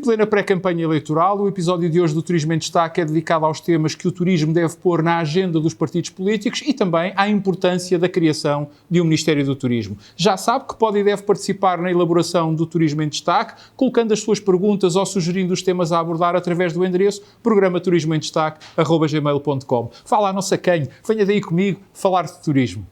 plena pré-campanha eleitoral, o episódio de hoje do Turismo em Destaque é dedicado aos temas que o turismo deve pôr na agenda dos partidos políticos e também à importância da criação de um Ministério do Turismo. Já sabe que pode e deve participar na elaboração do Turismo em Destaque, colocando as suas perguntas ou sugerindo os temas a abordar através do endereço programa turismoemdestaque@gmail.com. Fala a nossa canha, venha daí comigo falar de turismo.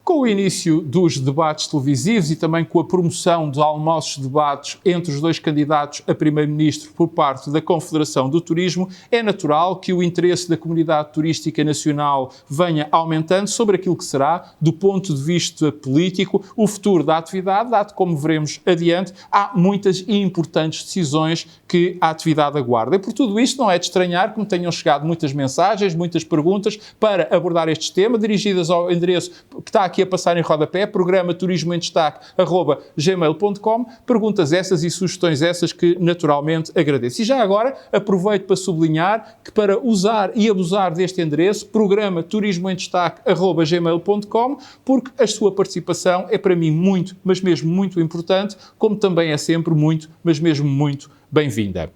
Com o início dos debates televisivos e também com a promoção de almoços de debates entre os dois candidatos a primeiro-ministro por parte da Confederação do Turismo, é natural que o interesse da comunidade turística nacional venha aumentando sobre aquilo que será, do ponto de vista político, o futuro da atividade, dado que, como veremos adiante, há muitas e importantes decisões que a atividade aguarda. E por tudo isto não é de estranhar que me tenham chegado muitas mensagens, muitas perguntas para abordar este tema, dirigidas ao endereço que está aqui a passar em rodapé, programa turismoemdestaque@gmail.com, perguntas essas e sugestões essas que naturalmente agradeço. E já agora aproveito para sublinhar que para usar e abusar deste endereço, programa turismoemdestaque@gmail.com, porque a sua participação é para mim muito, mas mesmo muito importante, como também é sempre muito, mas mesmo muito bem-vinda.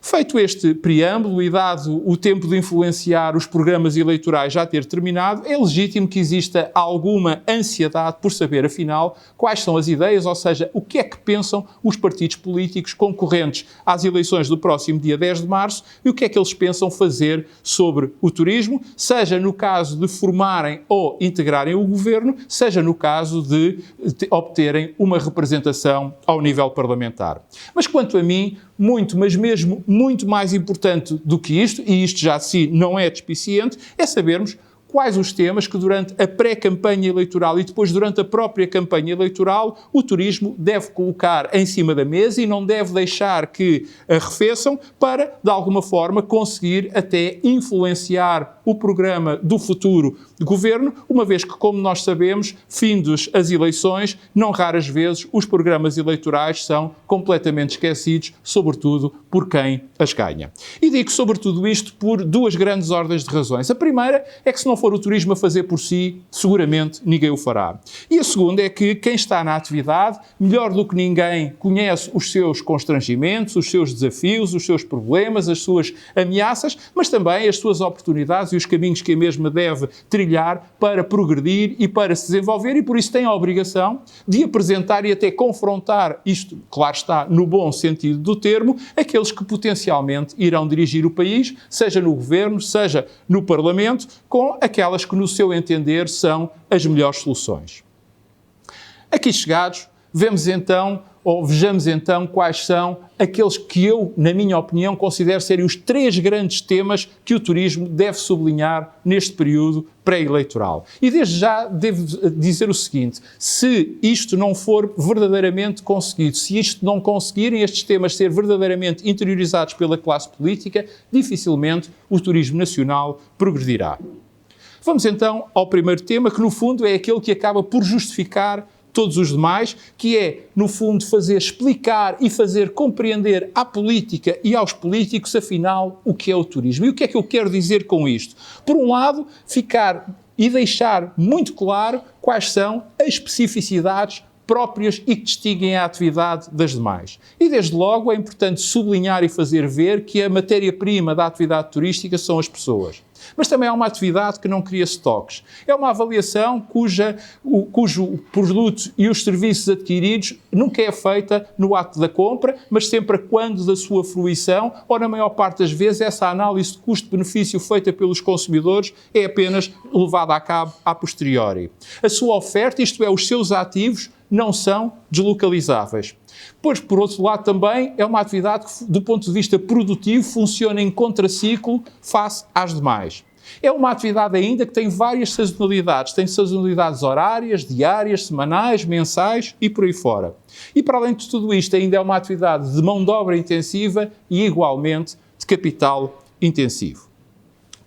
Feito este preâmbulo e dado o tempo de influenciar os programas eleitorais já ter terminado, é legítimo que exista alguma ansiedade por saber, afinal, quais são as ideias, ou seja, o que é que pensam os partidos políticos concorrentes às eleições do próximo dia 10 de março e o que é que eles pensam fazer sobre o turismo, seja no caso de formarem ou integrarem o governo, seja no caso de obterem uma representação ao nível parlamentar. Mas quanto a mim, muito, mas mesmo muito mais importante do que isto, e isto já de si não é despiciente, é sabermos quais os temas que durante a pré-campanha eleitoral e depois durante a própria campanha eleitoral o turismo deve colocar em cima da mesa e não deve deixar que arrefeçam para, de alguma forma, conseguir até influenciar o programa do futuro governo, uma vez que, como nós sabemos, findos as eleições, não raras vezes os programas eleitorais são completamente esquecidos, sobretudo por quem as ganha. E digo sobretudo isto por duas grandes ordens de razões. A primeira é que se não for o turismo a fazer por si, seguramente ninguém o fará. E a segunda é que quem está na atividade, melhor do que ninguém, conhece os seus constrangimentos, os seus desafios, os seus problemas, as suas ameaças, mas também as suas oportunidades e os caminhos que a mesma deve trilhar para progredir e para se desenvolver, e por isso tem a obrigação de apresentar e até confrontar, isto, claro está, no bom sentido do termo, aqueles que potencialmente irão dirigir o país, seja no governo, seja no Parlamento, com aquelas que, no seu entender, são as melhores soluções. Aqui chegados, vejamos então quais são aqueles que eu, na minha opinião, considero serem os três grandes temas que o turismo deve sublinhar neste período pré-eleitoral. E desde já devo dizer o seguinte: se isto não for verdadeiramente conseguido, se isto não conseguirem estes temas ser verdadeiramente interiorizados pela classe política, dificilmente o turismo nacional progredirá. Vamos então ao primeiro tema, que no fundo é aquele que acaba por justificar todos os demais, que é, no fundo, fazer explicar e fazer compreender à política e aos políticos, afinal, o que é o turismo. E o que é que eu quero dizer com isto? Por um lado, ficar e deixar muito claro quais são as especificidades próprias e que distinguem a atividade das demais. E, desde logo, é importante sublinhar e fazer ver que a matéria-prima da atividade turística são as pessoas. Mas também é uma atividade que não cria estoques. É uma avaliação cujo produto e os serviços adquiridos nunca é feita no ato da compra, mas sempre quando da sua fruição, ou na maior parte das vezes essa análise de custo-benefício feita pelos consumidores é apenas levada a cabo a posteriori. A sua oferta, isto é, os seus ativos, não são deslocalizáveis. Pois, por outro lado, também é uma atividade que, do ponto de vista produtivo, funciona em contraciclo face às demais. É uma atividade ainda que tem várias sazonalidades. Tem sazonalidades horárias, diárias, semanais, mensais e por aí fora. E, para além de tudo isto, ainda é uma atividade de mão de obra intensiva e, igualmente, de capital intensivo.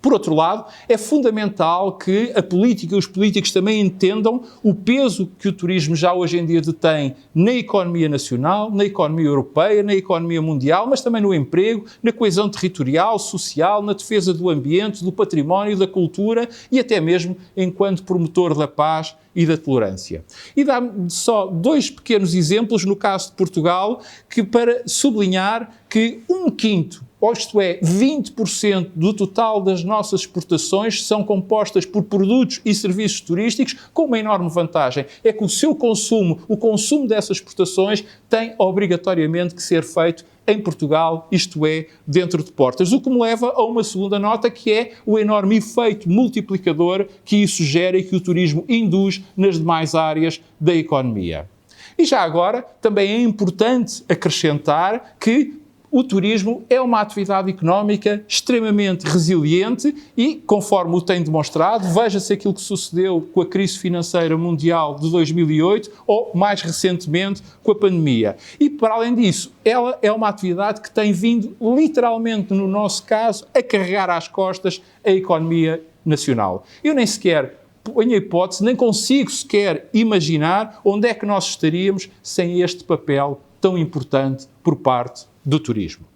Por outro lado, é fundamental que a política e os políticos também entendam o peso que o turismo já hoje em dia detém na economia nacional, na economia europeia, na economia mundial, mas também no emprego, na coesão territorial, social, na defesa do ambiente, do património, da cultura e até mesmo enquanto promotor da paz e da tolerância. E dá-me só 2 pequenos exemplos no caso de Portugal, que para sublinhar que 1/5, ou isto é, 20% do total das nossas exportações são compostas por produtos e serviços turísticos, com uma enorme vantagem. É que o seu consumo, o consumo dessas exportações, tem obrigatoriamente que ser feito em Portugal, isto é, dentro de portas. O que me leva a uma segunda nota, que é o enorme efeito multiplicador que isso gera e que o turismo induz nas demais áreas da economia. E já agora, também é importante acrescentar que o turismo é uma atividade económica extremamente resiliente e, conforme o tem demonstrado, veja-se aquilo que sucedeu com a crise financeira mundial de 2008 ou, mais recentemente, com a pandemia. E, para além disso, ela é uma atividade que tem vindo, literalmente, no nosso caso, a carregar às costas a economia nacional. Eu nem sequer ponho a hipótese, nem consigo sequer imaginar onde é que nós estaríamos sem este papel tão importante por parte do turismo.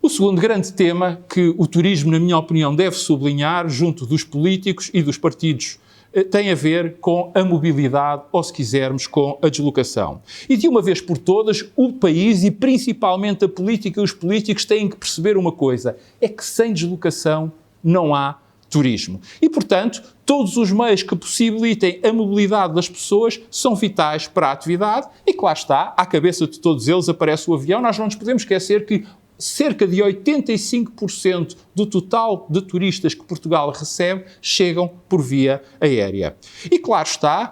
O segundo grande tema que o turismo, na minha opinião, deve sublinhar junto dos políticos e dos partidos tem a ver com a mobilidade, ou se quisermos, com a deslocação. E de uma vez por todas, o país e principalmente a política e os políticos têm que perceber uma coisa, é que sem deslocação não há turismo. E, portanto, todos os meios que possibilitem a mobilidade das pessoas são vitais para a atividade e, claro está, à cabeça de todos eles aparece o avião. Nós não nos podemos esquecer que cerca de 85% do total de turistas que Portugal recebe chegam por via aérea. E claro está,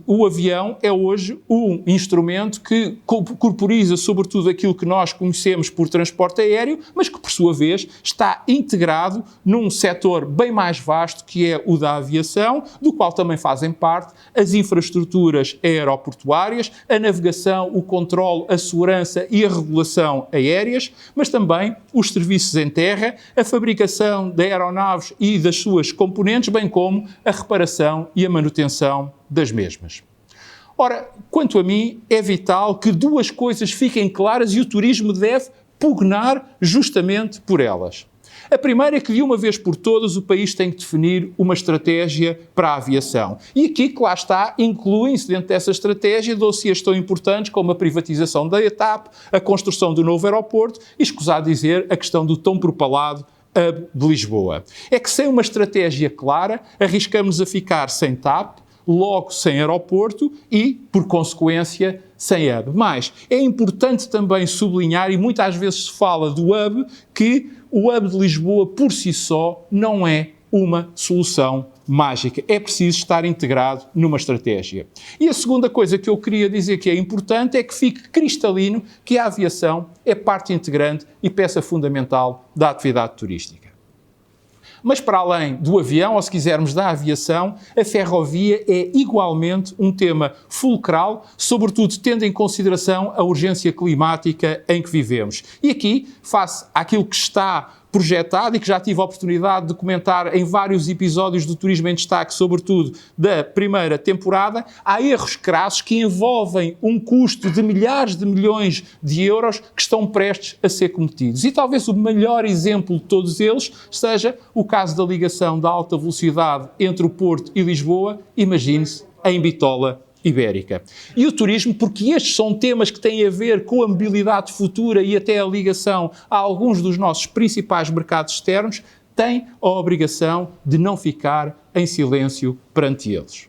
o avião é hoje um instrumento que corporiza sobretudo aquilo que nós conhecemos por transporte aéreo, mas que por sua vez está integrado num setor bem mais vasto que é o da aviação, do qual também fazem parte as infraestruturas aeroportuárias, a navegação, o controle, a segurança e a regulação aérea, mas também os serviços em terra, a fabricação de aeronaves e das suas componentes, bem como a reparação e a manutenção das mesmas. Ora, quanto a mim, é vital que 2 coisas fiquem claras e o turismo deve pugnar justamente por elas. A primeira é que, de uma vez por todas, o país tem que definir uma estratégia para a aviação. E aqui, que lá está, incluem-se dentro dessa estratégia dossiês tão importantes como a privatização da TAP, a construção do novo aeroporto e, escusado dizer, a questão do tão propalado hub de Lisboa. É que sem uma estratégia clara, arriscamos a ficar sem TAP, logo sem aeroporto e, por consequência, sem hub. Mas é importante também sublinhar, e muitas vezes se fala do hub, que o hub de Lisboa por si só não é uma solução mágica. É preciso estar integrado numa estratégia. E a segunda coisa que eu queria dizer que é importante é que fique cristalino que a aviação é parte integrante e peça fundamental da atividade turística. Mas para além do avião, ou se quisermos da aviação, a ferrovia é igualmente um tema fulcral, sobretudo tendo em consideração a urgência climática em que vivemos. E aqui, face àquilo que está projetado e que já tive a oportunidade de comentar em vários episódios do Turismo em Destaque, sobretudo da primeira temporada, há erros crassos que envolvem um custo de milhares de milhões de euros que estão prestes a ser cometidos. E talvez o melhor exemplo de todos eles seja o caso da ligação da alta velocidade entre o Porto e Lisboa, imagine-se, em Bitola Ibérica. E o turismo, porque estes são temas que têm a ver com a mobilidade futura e até a ligação a alguns dos nossos principais mercados externos, tem a obrigação de não ficar em silêncio perante eles.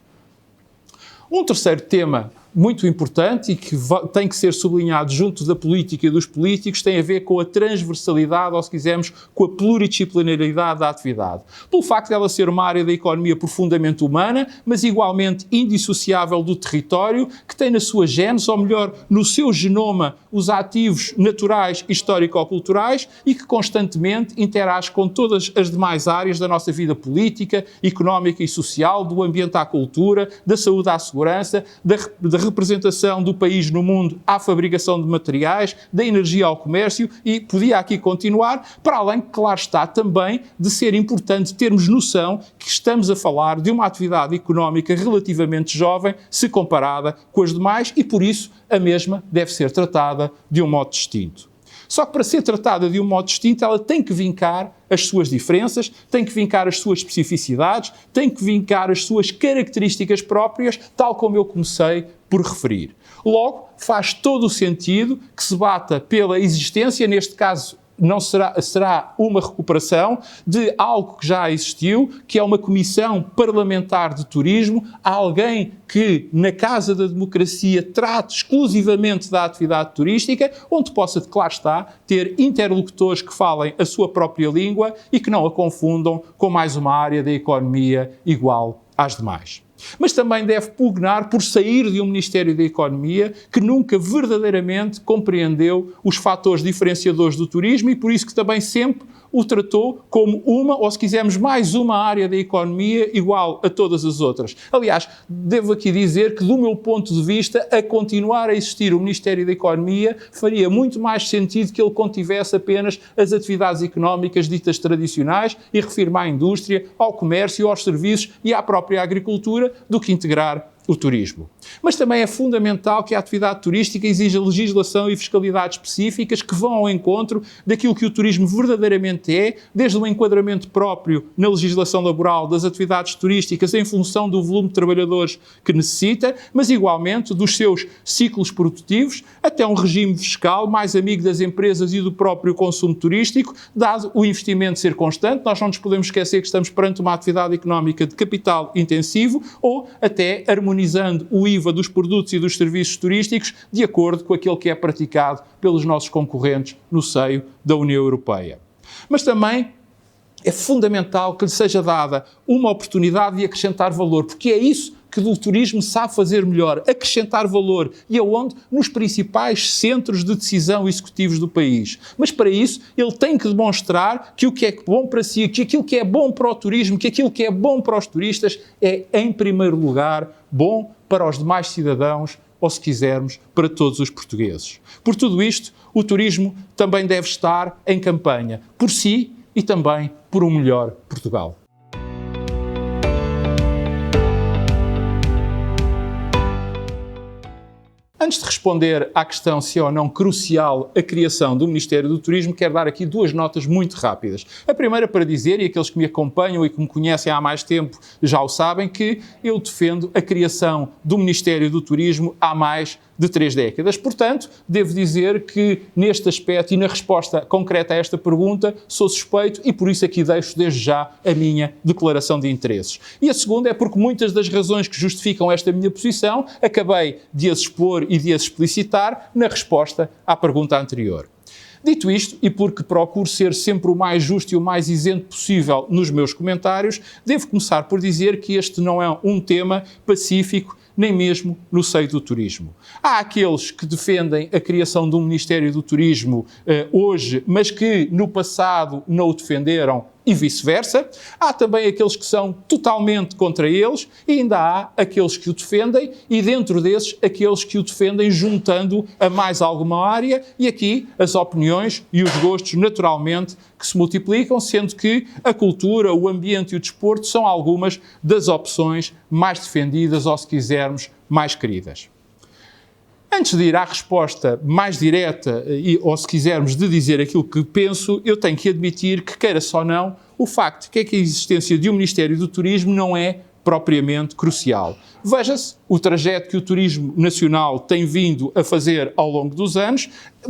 Um terceiro tema muito importante e que tem que ser sublinhado junto da política e dos políticos tem a ver com a transversalidade, ou se quisermos, com a pluridisciplinaridade da atividade. Pelo facto de ela ser uma área da economia profundamente humana, mas igualmente indissociável do território, que tem na sua gênese, ou melhor, no seu genoma, os ativos naturais e histórico-culturais e que constantemente interage com todas as demais áreas da nossa vida política, económica e social, do ambiente à cultura, da saúde à segurança, da representação do país no mundo à fabricação de materiais, da energia ao comércio e podia aqui continuar, para além, claro está, também de ser importante termos noção que estamos a falar de uma atividade económica relativamente jovem se comparada com as demais e, por isso, a mesma deve ser tratada de um modo distinto. Só que para ser tratada de um modo distinto, ela tem que vincar as suas diferenças, tem que vincar as suas especificidades, tem que vincar as suas características próprias, tal como eu comecei por referir. Logo, faz todo o sentido que se bata pela existência, neste caso, não será uma recuperação de algo que já existiu, que é uma comissão parlamentar de turismo, alguém que na Casa da Democracia trate exclusivamente da atividade turística, onde possa, claro está, ter interlocutores que falem a sua própria língua e que não a confundam com mais uma área da economia igual às demais. Mas também deve pugnar por sair de um Ministério da Economia que nunca verdadeiramente compreendeu os fatores diferenciadores do turismo e por isso que também sempre o tratou como uma, ou se quisermos, mais uma área da economia igual a todas as outras. Aliás, devo aqui dizer que, do meu ponto de vista, a continuar a existir o Ministério da Economia faria muito mais sentido que ele contivesse apenas as atividades económicas ditas tradicionais e refiro-me à indústria, ao comércio, aos serviços e à própria agricultura, do que integrar o turismo. Mas também é fundamental que a atividade turística exija legislação e fiscalidade específicas que vão ao encontro daquilo que o turismo verdadeiramente é, desde o enquadramento próprio na legislação laboral das atividades turísticas em função do volume de trabalhadores que necessita, mas igualmente dos seus ciclos produtivos, até um regime fiscal mais amigo das empresas e do próprio consumo turístico, dado o investimento ser constante. Nós não nos podemos esquecer que estamos perante uma atividade económica de capital intensivo ou até harmonizando o IVA dos produtos e dos serviços turísticos de acordo com aquele que é praticado pelos nossos concorrentes no seio da União Europeia. Mas também é fundamental que lhe seja dada uma oportunidade de acrescentar valor, porque é isso que o turismo sabe fazer melhor, acrescentar valor, e aonde? Nos principais centros de decisão executivos do país. Mas para isso ele tem que demonstrar que o que é bom para si, que aquilo que é bom para o turismo, que aquilo que é bom para os turistas é, em primeiro lugar, bom para os demais cidadãos, ou se quisermos, para todos os portugueses. Por tudo isto, o turismo também deve estar em campanha, por si e também por um melhor Portugal. Antes de responder à questão se é ou não crucial a criação do Ministério do Turismo, quero dar aqui duas notas muito rápidas. A primeira para dizer, e aqueles que me acompanham e que me conhecem há mais tempo já o sabem, que eu defendo a criação do Ministério do Turismo há mais de 3 décadas. Portanto, devo dizer que neste aspecto e na resposta concreta a esta pergunta sou suspeito e por isso aqui deixo desde já a minha declaração de interesses. E a segunda é porque muitas das razões que justificam esta minha posição acabei de as expor e de as explicitar na resposta à pergunta anterior. Dito isto, e porque procuro ser sempre o mais justo e o mais isento possível nos meus comentários, devo começar por dizer que este não é um tema pacífico, nem mesmo no seio do turismo. Há aqueles que defendem a criação de um Ministério do Turismo hoje, mas que no passado não o defenderam e vice-versa. Há também aqueles que são totalmente contra eles e ainda há aqueles que o defendem e dentro desses aqueles que o defendem juntando a mais alguma área e aqui as opiniões e os gostos naturalmente que se multiplicam, sendo que a cultura, o ambiente e o desporto são algumas das opções mais defendidas ou, se quisermos, mais queridas. Antes de ir à resposta mais direta, ou se quisermos de dizer aquilo que penso, eu tenho que admitir que, queira-se ou não, o facto de que a existência de um Ministério do Turismo não é propriamente crucial. Veja-se o trajeto que o turismo nacional tem vindo a fazer ao longo dos anos,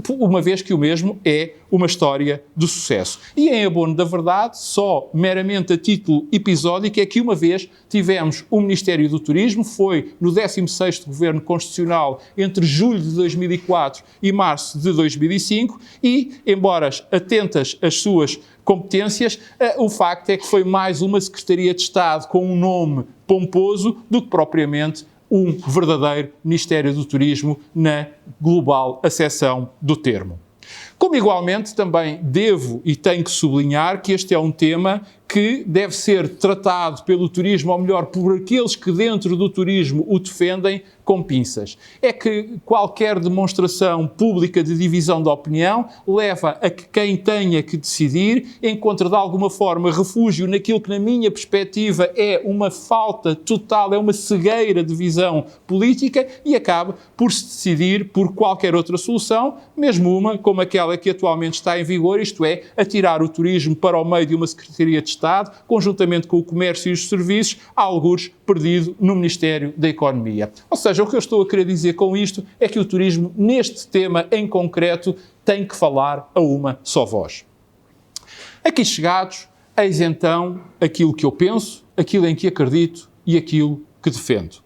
uma vez que o mesmo é uma história de sucesso. E em abono da verdade, só meramente a título episódico, é que uma vez tivemos o Ministério do Turismo, foi no 16º Governo Constitucional entre julho de 2004 e março de 2005 e, embora atentas às suas competências, o facto é que foi mais uma Secretaria de Estado com um nome pomposo do que propriamente um verdadeiro Ministério do Turismo na global acessão do termo. Como igualmente também devo e tenho que sublinhar que este é um tema que deve ser tratado pelo turismo, ou melhor, por aqueles que dentro do turismo o defendem, com pinças. É que qualquer demonstração pública de divisão de opinião leva a que quem tenha que decidir encontre de alguma forma refúgio naquilo que, na minha perspectiva, é uma falta total, é uma cegueira de visão política e acaba por se decidir por qualquer outra solução, mesmo uma como aquela que atualmente está em vigor, isto é, atirar o turismo para o meio de uma Secretaria de Estado, conjuntamente com o comércio e os serviços, algures perdido no Ministério da Economia. Ou seja, o que eu estou a querer dizer com isto é que o turismo, neste tema em concreto, tem que falar a uma só voz. Aqui chegados, eis então aquilo que eu penso, aquilo em que acredito e aquilo que defendo.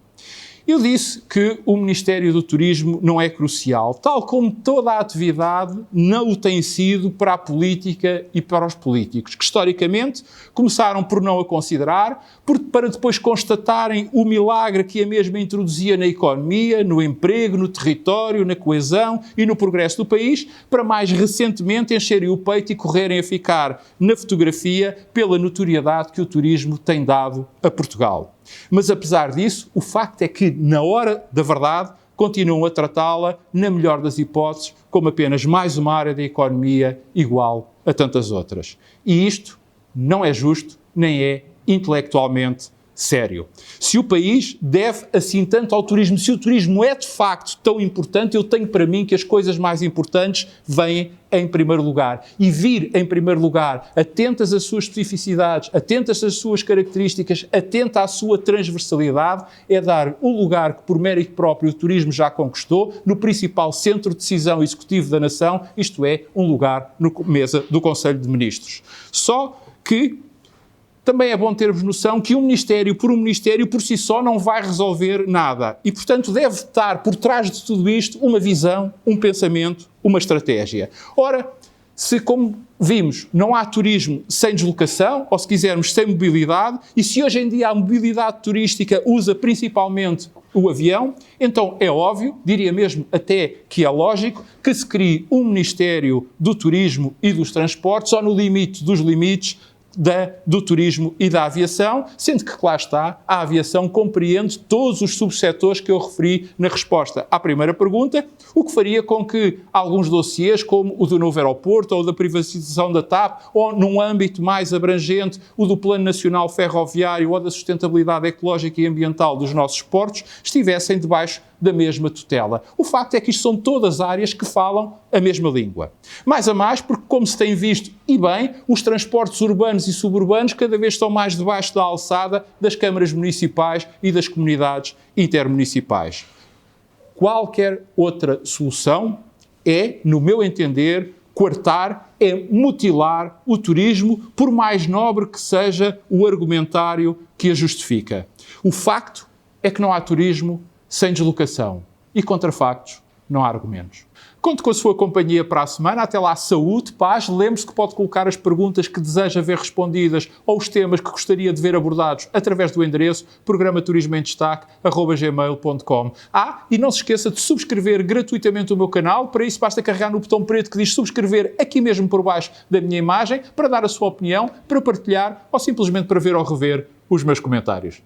Eu disse que o Ministério do Turismo não é crucial, tal como toda a atividade não o tem sido para a política e para os políticos, que historicamente começaram por não a considerar, para depois constatarem o milagre que a mesma introduzia na economia, no emprego, no território, na coesão e no progresso do país, para mais recentemente encherem o peito e correrem a ficar na fotografia pela notoriedade que o turismo tem dado a Portugal. Mas, apesar disso, o facto é que, na hora da verdade, continuam a tratá-la, na melhor das hipóteses, como apenas mais uma área da economia igual a tantas outras. E isto não é justo, nem é intelectualmente sério. Se o país deve assim tanto ao turismo, se o turismo é de facto tão importante, eu tenho para mim que as coisas mais importantes vêm em primeiro lugar. E vir em primeiro lugar, atentas às suas especificidades, atentas às suas características, atenta à sua transversalidade, é dar o lugar que por mérito próprio o turismo já conquistou no principal centro de decisão executivo da nação, isto é, um lugar na mesa do Conselho de Ministros. Só que também é bom termos noção que um Ministério por si só não vai resolver nada e, portanto, deve estar por trás de tudo isto uma visão, um pensamento, uma estratégia. Ora, se, como vimos, não há turismo sem deslocação, ou se quisermos, sem mobilidade, e se hoje em dia a mobilidade turística usa principalmente o avião, então é óbvio, diria mesmo até que é lógico, que se crie um Ministério do Turismo e dos Transportes, ou no limite dos limites, do turismo e da aviação, sendo que, lá está, a aviação compreende todos os subsetores que eu referi na resposta à primeira pergunta, o que faria com que alguns dossiês, como o do novo aeroporto ou da privatização da TAP, ou num âmbito mais abrangente, o do Plano Nacional Ferroviário ou da sustentabilidade ecológica e ambiental dos nossos portos, estivessem debaixo da mesma tutela. O facto é que isto são todas áreas que falam a mesma língua. Mais a mais, porque, como se tem visto, e bem, os transportes urbanos e suburbanos cada vez estão mais debaixo da alçada das câmaras municipais e das comunidades intermunicipais. Qualquer outra solução é, no meu entender, coartar, é mutilar o turismo, por mais nobre que seja o argumentário que a justifica. O facto é que não há turismo sem deslocação. E contra factos, não há argumentos. Conto com a sua companhia para a semana. Até lá, saúde, paz. Lembre-se que pode colocar as perguntas que deseja ver respondidas ou os temas que gostaria de ver abordados através do endereço programaturismoemdestaque@gmail.com. E não se esqueça de subscrever gratuitamente o meu canal. Para isso, basta carregar no botão preto que diz subscrever aqui mesmo por baixo da minha imagem para dar a sua opinião, para partilhar ou simplesmente para ver ou rever os meus comentários.